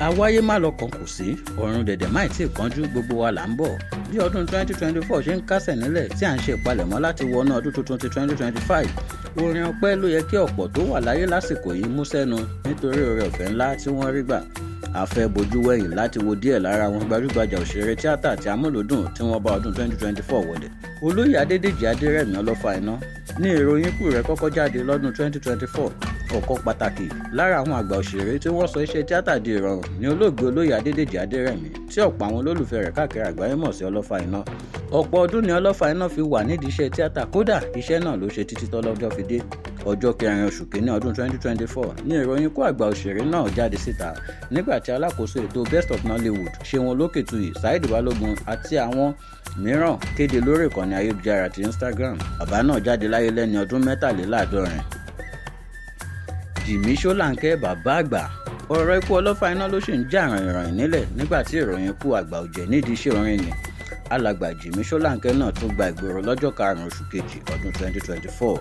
àwáyé má lọ kàn kò sí ọ̀run dẹ̀dẹ̀ máì tí ì kánjú, gbogbo wa là ń bọ̀. Bí ọdún 2024 ṣe ń kásẹ̀ nílẹ̀ tí à ń ṣe ìpalẹ̀mọ́ láti wọnú ọdún tuntun ti 2025, orin ọpẹ́ ló yẹ kí ọ̀pọ̀ tó wà láyé lásìkò yìí mú sẹ́nu nítorí oore ọ̀fẹ́ ńlá tí wọ́n rí gbà. A fẹ́ bojú wẹ̀yìn láti wo díẹ̀ lára àwọn gbajúgbajà òṣèré tíátà àti amúlùdùn tí wọ́n bá ọdún 2024 wọlé. Olóyè Adédèjì Adérẹ̀mí Ọlọ́fà iná ní ìròyìn ikú rẹ̀ kọ́kọ́ jáde lọ́dún 2024. Ọ̀kan pàtàkì lára àwọn àgbà òṣèré tí wọ́n sọ iṣẹ́ tíátà di ìrọ̀rùn ni olóògbé olóyè Adédèjì Adérẹ̀mí tí ọ̀pọ̀ àwọn olólùfẹ́ rẹ̀ káàkiri àgbáyé mọ̀ sí Ọlọ́fà iná. Ọ̀pọ̀ ọdún ni Ọlọ́fà iná fi wà nídìí iṣẹ́ tíátà, kódà iṣẹ́ náà ló ṣe títí tọ́lọ́jọ́ fi dé. Ọjọ́ 4 oṣù kìíní ọdún 2024 ní ìròyìn ikú àgbà òṣèré náà jáde síta nígbà tí alákòóso ètò Best of Nollywood Ṣeun Olókìtuyì, Saheed Balogun àti àwọn mìíràn kéde lórí ìkànnì ayélujára ti Instagram. Bàbá náà jáde láyé lẹ́ni ọdún 73. Jìmí Ṣólánkẹ́ bàbá àgbà. Ọ̀rọ̀ ikú Ọlọ́fà iná ló sì ń jà ràìnràìn nílẹ̀ nígbà tí ìròyìn ikú àgbà òjẹ̀ nídìí iṣẹ́ orin ni. Alàgbà Jìmí Ṣólánkẹ́ náà tún gba ìgboro lọ́jọ́ 5 oṣù kejì ọdún 2024.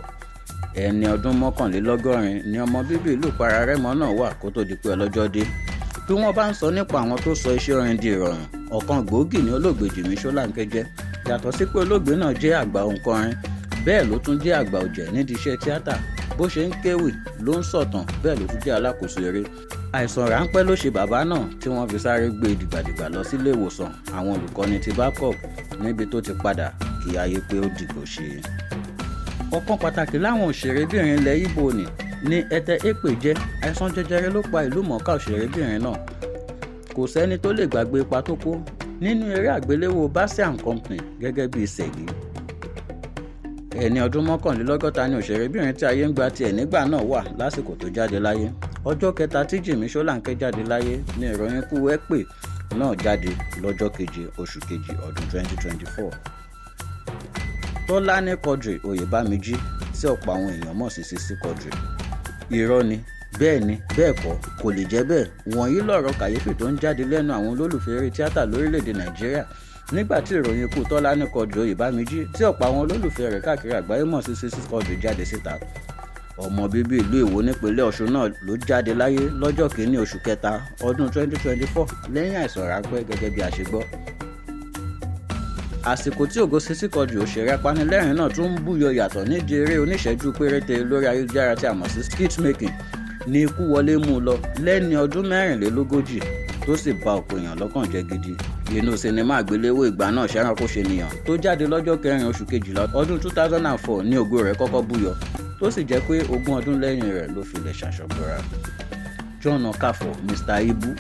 Ẹni ọdún 81 ni ọmọ bíbí ìlú Pararẹ́mọ náà wà kó tó di pé ọlọ́jọ́ dé. Bí wọ́n bá ń sọ nípa àwọn tó sọ iṣẹ́ orin di ìrọ̀rùn, ọ̀kan gbòógì ni olóògbé Jìmí Ṣólánkẹ́ jẹ́. Yàtọ̀ sí pé olóògbé náà jẹ́ àgbà òǹkọrin, bẹ́ẹ̀ ló tún jẹ́ àgbà òjẹ̀ nídìí iṣẹ́ tíátà. Bó ṣe ń kéwì ló ń sọ̀tàn, bẹ́ẹ̀ ló tún jẹ́ alákòóso eré. Àìsàn ráńpẹ́ ló ṣe bàbá náà tí wọ́n fi sáré gbé dìgbàdìgbà lọ sílé ìwòsàn àwọn olùkọ́ni ti backup níbi tó ti padà kí ayé pé ó dìgbò ṣe. Ọ̀kan pàtàkì láwọn òṣèrébìnrin ilẹ̀ Ìgbò ní Ẹtẹ Èpè jẹ́. Àìsàn jẹjẹrẹ ló pa ìlú mọ̀ọ́ká òṣèrébìnrin náà. Kò sẹ́ni tó lè gbàgbé ipa tó kó nínú eré àgbéléwò Bassey and Company gẹ́gẹ́ bí Ṣẹ̀gí. Ẹni ọdún 61 ni òṣèrébìnrin tí ayé ń gba tiẹ̀ nígbà náà wà lásìkò tó jáde láyé. Ọjọ́ kẹta tí Jìmí Ṣólánkẹ́ jáde láyé ní ìròyìn ikú Èpè náà jáde lọ́jọ́ 7 oṣù kejì ọdún 2024. Tọ́lání Quadri Oyèbámijí tí ọ̀pọ̀ àwọn èèyàn mọ̀ sí Sisi Quadri. Irọ́ ni, bẹ́ẹ̀ ni, bẹ́ẹ̀ kọ́, kò lè jẹ́ bẹ́ẹ̀. Wọ̀nyí lọ̀rọ̀ kàyéfì tó ń jáde lẹ́nu àwọn olólùfẹ́ eré tíátà lórílẹ̀‐èdè Nàìjíríà nígbà tí ìròyìn ikú Tọ́lání Quadri Oyèbámijí tí ọ̀pọ̀ àwọn olólùfẹ́ rẹ̀ káàkiri àgbáyé mọ̀ sí Sisi Quadri jáde síta. Ọmọ bíbí ìlú Ìwó nípínlẹ̀ Ọ̀ṣun náà ló jáde láyé lọ́jọ́ 1 oṣù kẹta ọdún 2024 lẹ́yìn àìsàn ráńpẹ́ gẹ́gẹ́ bí a ṣe gbọ́. Àsìkò tí ògo Sisi Quadri òṣèré apanilẹ́rìn náà tún ń búyọ yàtọ̀ nídìí eré oníṣẹ́jú péréte lórí ayélujára tí a mọ̀ sí skit making ní ikú wọlé mú un lọ lẹ́ni ọdún 44 tó sì bà ọ̀pọ̀ èèyàn lọ́kàn jẹ́ gidi. Inú sinimá àgbéléwò ìgbà náà Ṣẹ́ranko Ṣènìyàn tó jáde lọ́jọ́ 4 oṣù kejìlá ọdún 2004 ní ògo rẹ̀ kọ́kọ́ búyọ tó sì jẹ́ pé 20 ọdún lẹ́yìn rẹ̀ ló filẹ̀ ṣàṣọ̀bọ̀ra. John Okafor Mr. Ibu.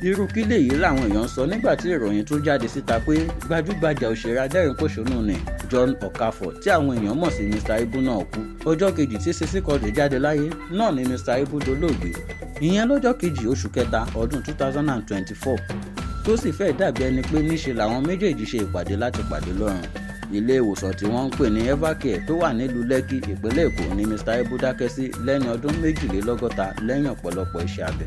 Irú kí lèyí làwọn èèyàn sọ nígbà tí ìròyìn tún jáde síta pé gbajúgbajà òṣèré adẹ́rìn-pòṣónú ni John Okafor tí àwọn èèyàn mọ̀ sí Mr. Ibu náà kú. Ọjọ́ kejì tí Sisi Quadri jáde láyé náà ni Mr. Ibu dolóògbé, ìyẹn lọ́jọ́ 2 oṣù kẹta ọdún 2024 tó sì fẹ́ dàbí ẹni pé níṣe làwọn méjèèjì ṣe ìpàdé láti pàdé lọ́run. Ilé ìwòsàn tí wọ́n ń pè ní Evercare tó wà nílùú Lẹ́kì ìpínlẹ̀ Èkó ni Mr. Ibu dákẹ́ sí lẹ́ni ọdún 62 lẹ́yìn ọ̀pọ̀lọpọ̀ iṣẹ́ abẹ.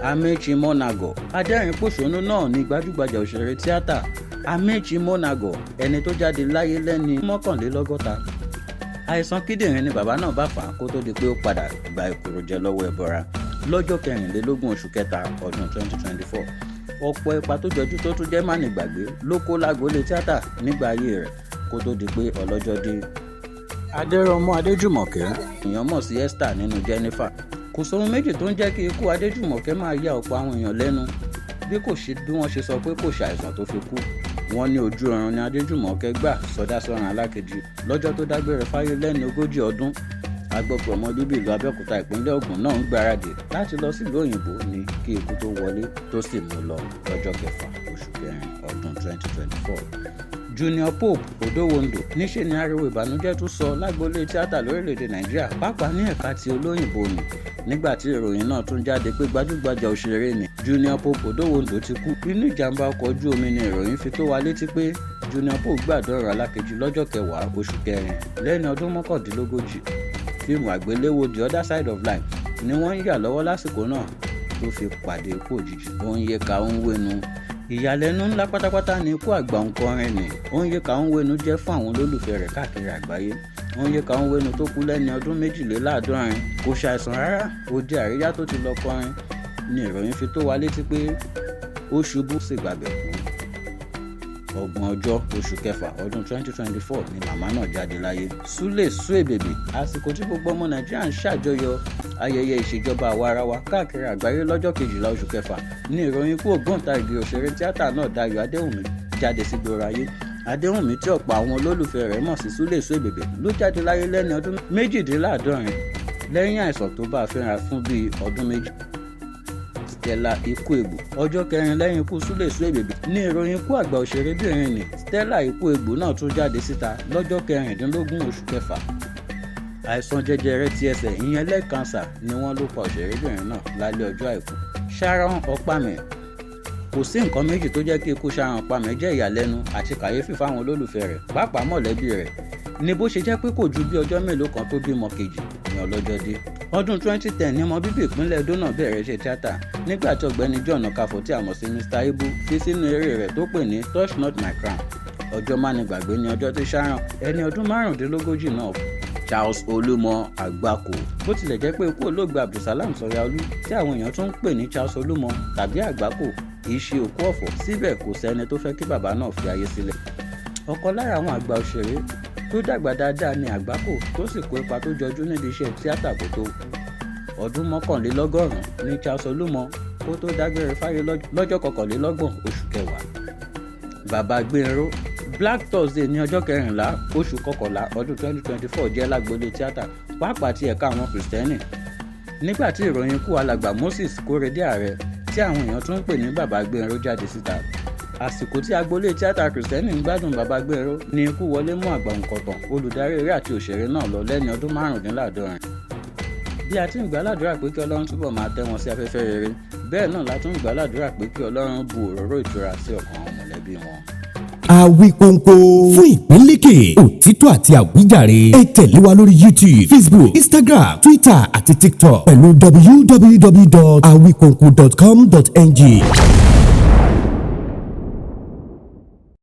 Amechi Monago adẹ́rìn-pòṣónú náà ni gbajúgbajà òṣèré tíátà. Amechi Monago ẹni tó jáde láyé lẹ́ni 61. Àìsàn kíndìnrín ni bàbá náà bá fà á kó tó di pé ó padà gba ìkòròjẹ lọ́wọ́ ẹbọra lọ́jọ́ 24 oṣù kẹta ọdún 2024. Ọ̀pọ̀ ipa tó jọjú tó tún jẹ́ mánigbàgbé ló kó lágboolé tíátà nígbà ayé rẹ̀ kó tó di pé ọlọ́jọ́ dé. Adéròmú Adéjùmọ̀kẹ́ èèyàn mọ̀ sí Esther nínú Jennifer. Kò sóhun méjì tó ń jẹ́ kí ikú Adéjùmọ̀kẹ́ máa ya ọ̀pọ̀ àwọn èèyàn lẹ́nu bí kò ṣe bí wọ́n ṣe sọ pé kò ṣàìsàn tó fi kú. Wọ́n ní ojú ọ̀run ni Adéjùmọ̀kẹ́ gbà sọdá sọ́run alákejì lọ́jọ́ tó dágbére fáyé lẹ́ni 40 ọdún. Agbọ́pọ̀ ọmọ bíbí ìlú Abẹ́òkúta ìpínlẹ̀ Ògùn náà ń gbáradì láti lọ sílùú òyìnbó ní kí ikú tó wọlé tó sì mú lọ lọ́jọ́ 6 oṣù kẹrin ọdún 2024. Junior Pope Odowondo níṣe ni ariwo ìbànújẹ́ tún sọ lágboolé tíátà lórílẹ̀‐èdè Nàìjíríà pàápàá ní ẹ̀ka ti olóyìnbó ni nígbà tí ìròyìn náà tún jáde pé gbajúgbajà òṣèré ni Junior Pope Odowondo ti kú. Inú ìjàmbá ọkọ̀ ojú omi ni ìròyìn fi tó wa létí pé Junior Pope gbàdọ̀rọ̀ alákejì lọ́jọ́ 10 oṣù kẹrin lẹ́ni ọdún 39. Fíìmù àgbéléwò The Other Side of Life ni wọ́n ń yà lọ́wọ́ lásìkò náà tó fi pàdé ikú òjijì. Ó ń yéka ó ń wénu. Ìyàlẹ́nu ńlá pátápátá ni ikú àgbà òǹkọrin ni. Ó ń yéka ó ń wénu jẹ́ fún àwọn olólùfẹ́ rẹ̀ káàkiri àgbáyé. Ó ń yéka ó ń wénu tó kú lẹ́ni ọdún 72. Kò ṣàìsàn rárá, òde àríyá tó ti lọ kọrin ni ìròyìn fi tó wa létí pé ó ṣubú sí gbàgbẹ́ kú. 30 oṣù kẹfà ọdún 2024 ni màmá náà jáde láyé. Súlè Súèbèbè, àsìkò tí gbogbo ọmọ Nàìjíríà ń ṣàjọyọ̀ ayẹyẹ ìṣèjọba àwarawa káàkiri àgbáyé lọ́jọ́ 12 oṣù kẹfà ni ìròyìn ikú ògbóǹtarìgì òṣèré tíátà náà Dayọ̀ Adéwùnmí jáde sí gbòòrò ayé. Adéwùnmí tí ọ̀pọ̀ àwọn olólùfẹ́ rẹ̀ mọ̀ sí Súlè Súèbèbè ló jáde láyé lẹ́ni ọdún 72 lẹ́yìn àìsàn tó bá a fínra fún bíi ọdún méjì. Stella Ikú Egbò, ọjọ́ 4 lẹ́yìn ikú Súlè Súèbèbè ní ìròyìn ikú àgbà òṣèrébìnrin ni Stella Ikú Egbò náà tún jáde síta lọ́jọ́ 16 oṣù kẹfà. Àìsàn jẹjẹrẹ ti ẹsẹ̀ ìyẹn leg cancer ni wọ́n ló pa òṣèrébìnrin náà lálẹ́ ọjọ́ àìkú. Sharon Ọ̀pámẹ́, kò sí nǹkan méjì tó jẹ́ kí ikú Sharon Ọ̀pámẹ́ jẹ́ ìyàlẹ́nu àti kàyéfì fáwọn olólùfẹ́ rẹ̀ pàápàá mọ̀lẹ́bí rẹ̀ ní bó ṣe jẹ́ pé kò ju bí ọjọ́ mélòó kan tó bímọ kejì ní ọlọ́jọ́ dé. Ọdún 2010 ni ọmọ bíbí ìpínlẹ̀ Edo náà bẹ̀rẹ̀ iṣẹ́ tíátà nígbà tí ọ̀gbẹ́ni John Okafọ̀ tí a mọ̀ sí Mr. Ibu fi sínú eré rẹ̀ tó pè ní Touch Not My Crown. Ọjọ́ mánigbàgbé ni ọjọ́ tí Sharon ẹni ọdún 45 náà. Charles Olúmọ Àgbákò, bó tilẹ̀ jẹ́ pé ikú olóògbé Abdulsalam Sọ̀yàolú tí àwọn èèyàn tún ń pè ní Charles Olúmọ tàbí Àgbákò kì í ṣe òkú ọ̀fọ̀, síbẹ̀ kò sẹ́ni tó fẹ́ kí bàbá náà fi ayé sílẹ̀. Ọ̀kan lára àwọn àgbà òṣèré tó dàgbà dáadáa ni Àgbákò tó sì kó ipa tó jọjú níbi iṣẹ́ tíátà kó tó kú. Ọdún 21 ni Charles Olúmọ kó tó dágbére fáyé lọ́jọ́ 21 oṣù kẹwàá. Bàbá Gbénró, Black Thursday ní ọjọ́ 14 oṣù kọkànlá ọdún 2024 jẹ́ lágboolé tíátà pàápàá ti ẹ̀ka àwọn Kìrìsìtẹ́nì. Nígbà tí ìròyìn ikú alàgbà Moses Kórèdé Ààrẹ tí àwọn èèyàn tún ń pè ní Bàbá Gbénró jáde síta. Àsìkò tí agboolé tíátà Kìrìsìtẹ́nì ń gbádùn Bàbá Gbénró ni ikú wọlé mú àgbà òǹkọ̀tàn olùdarí eré àti òṣèré náà lọ lẹ́ni ọdún 45. Bí a ti ń gbàládùra pé kí Ọlọ́run túbọ̀ máa tẹ́ wọn sí afẹ́fẹ́ rere, bẹ́ẹ̀ náà la tún ń gbàládùra pé kí Ọlọ́run bu òróró ìtura sí ọkàn àwọn mọ̀lẹ́bí wọn. Àwíkóńkó fún ìpínlẹ̀kè òtítọ́ àti àwíjàre ẹ tẹ̀lé wa lórí YouTube, Facebook, Instagram, Twitter àti TikTok pẹ̀lú www.awikonko.com.ng.